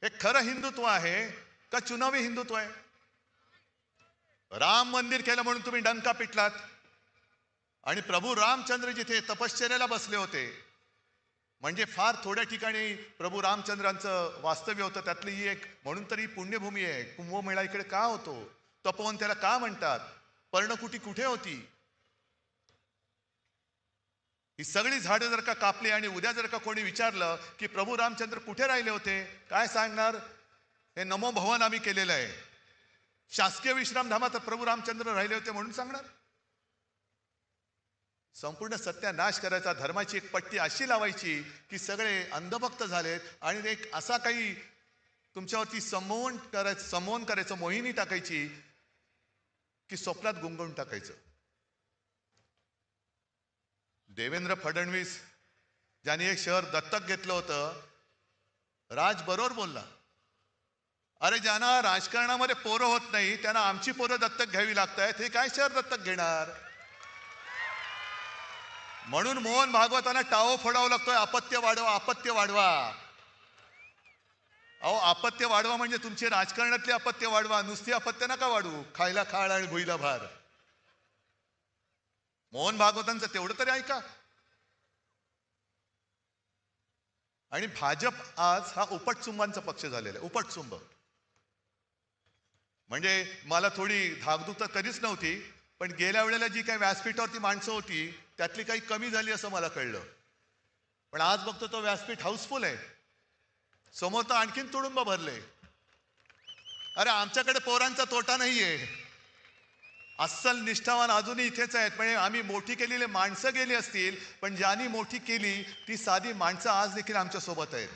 हे खरं हिंदुत्व आहे का चुनावी हिंदुत्व आहे? राम मंदिर केलं म्हणून तुम्ही डंका पिटलात आणि प्रभू रामचंद्र जिथे तपश्चर्याला बसले होते, म्हणजे फार थोड्या ठिकाणी प्रभू रामचंद्रांचं वास्तव्य होतं, त्यातली ही एक म्हणून तरी पुण्यभूमी आहे. कुंभमेळा इकडे का होतो? तपोवन त्याला का म्हणतात? पर्णकुटी कुठे होती? ही सगळी झाडं जर का कापली आणि उद्या जर का कोणी विचारलं की प्रभू रामचंद्र कुठे राहिले होते, काय सांगणार? हे नमो भवन आम्ही केलेलं आहे, शासकीय विश्रामधामात प्रभू रामचंद्र राहिले होते म्हणून सांगणार? संपूर्ण सत्यानाश करायचा, धर्माची एक पट्टी अशी लावायची की सगळे अंधभक्त झालेत आणि एक असा काही तुमच्यावरती संमोहन करायचं, मोहिनी टाकायची की स्वप्नात गुंगवून टाकायचं. देवेंद्र फडणवीस ज्यांनी एक शहर दत्तक घेतलं होतं, राज बरोबर बोलला. अरे ज्यांना राजकारणामध्ये पोरं होत नाही त्यांना आमची पोरं दत्तक घ्यावी लागतायत, हे काय शहर दत्तक घेणार? म्हणून मोहन भागवतांना टाओ फोडावं लागतोय, अपत्य वाढवा, अपत्य वाढवा. अहो अपत्य वाढवा म्हणजे तुमचे राजकारणातले अपत्य वाढवा, नुसती अपत्य नका वाढवू. खायला खाळ आणि भुईला भार. मोहन भागवतांचं तेवढं तरी ऐका. आणि भाजप आज हा उपटचुंबांचा पक्ष झालेला आहे. उपटचुंब म्हणजे मला थोडी धाकधूक तर कधीच नव्हती, पण गेल्या वेळेला जी काही व्यासपीठावरती माणसं होती त्यातली काही कमी झाली असं मला कळलं. पण आज बघतो तो व्यासपीठ हाऊसफुल आहे. समोर तर आणखीन तुडुंब भरले. अरे आमच्याकडे पोरांचा तोटा नाहीये, अस्सल निष्ठावान अजूनही इथेच आहेत. म्हणजे आम्ही मोठी केलेली माणसं गेली असतील, पण ज्यांनी मोठी केली ती साधी माणसं आज देखील आमच्या सोबत आहेत.